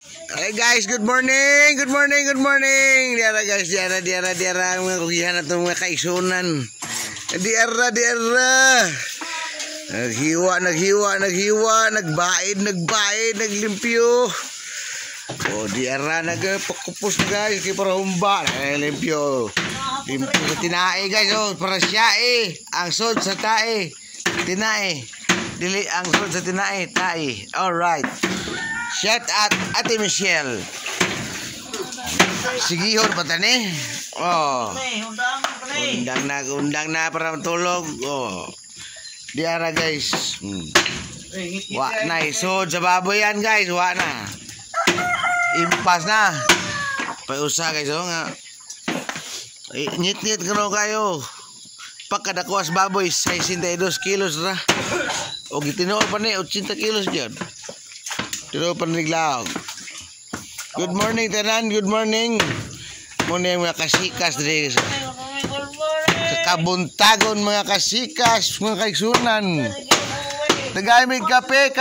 Hey guys, good morning. Good morning, good morning. Diara guys, diara mga kugihan nato mga kaigsunan. Diara. Naghiwa, nagbaid, naglimpyo. Oh, diara nagpakupos na guys, kay para humba, limpyo. Limpyo sa tinae guys, oh, para siya ang sod sa tae. Tinae. Dili ang sod sa tinae, tae. All right. Shout out Ate Michelle. Sigihor pa tani. Oh. Undang na para matulog. Oh. Diara guys. Wa na isod sa baboy yan guys, wa na. Impas na. Paiusa guys, oh nga. Ngit-ngit kano kayo. Pagkadakuas baboy 62 kilos ra. O gitinuod pa ni 80 kilos diyan. Pero paniglaog. Good morning tanan, good morning. Muna yung mga kasikas diri sa kabuntagon, mga kasikas, mga kaigsunan. Nagamit kape.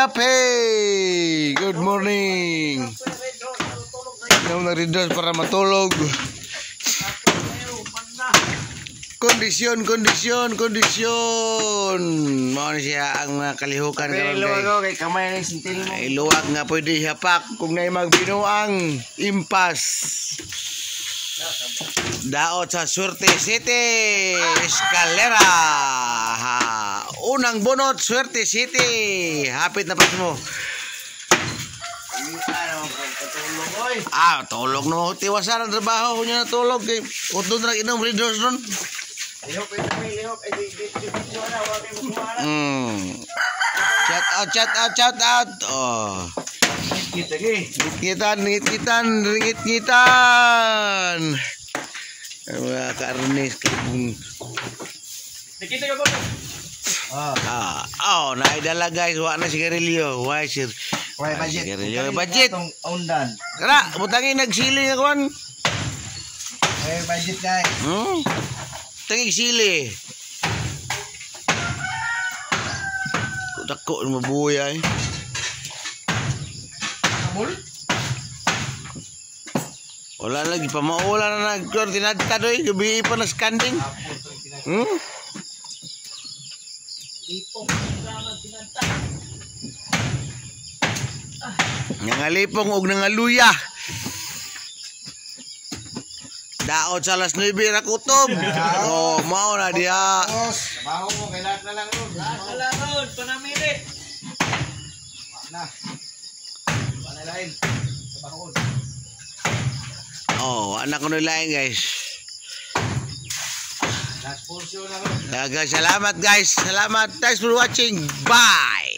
Good morning. Nung naridos para matulog. Kondisyon. Mao siya ang mga kalihukan karon guys. Kay kamay ni sintil mo. Ay luwag nga pwede hapak kung nay magbinuang impas. Daot sa Suerte City, Escalera. Unang bunot Suerte City. Hapit na pas mo. Tulog no. Tiwasan ang trabaho kunya na tulog kay utod ra inom readers nun. Lihok. Shout out. Oh. Ngit-ngitan. Mga karnis. Nakita ka ba? Naidala guys. Wa na sigarilyo. Why sir? Why budget? Sigarilyo. Budget. Undan. Kara, butangin nagsiling ako man. Why budget guys? Tangig sili. Dako mabuhay ay. Kabul? Wala lagi pa maula na nagkoordinata doy, gabi pa na skanding. Nangalipong og nangaluya. Daot sa alas 9 ra kutob. Oh, mao na diha. Baho mo kailan na lang ron. Kailan panamili. Na. Wala lain. Baho. Oh, anak ko nilain guys. Last portion na ron. Salamat guys. Salamat. Thanks for watching. Bye.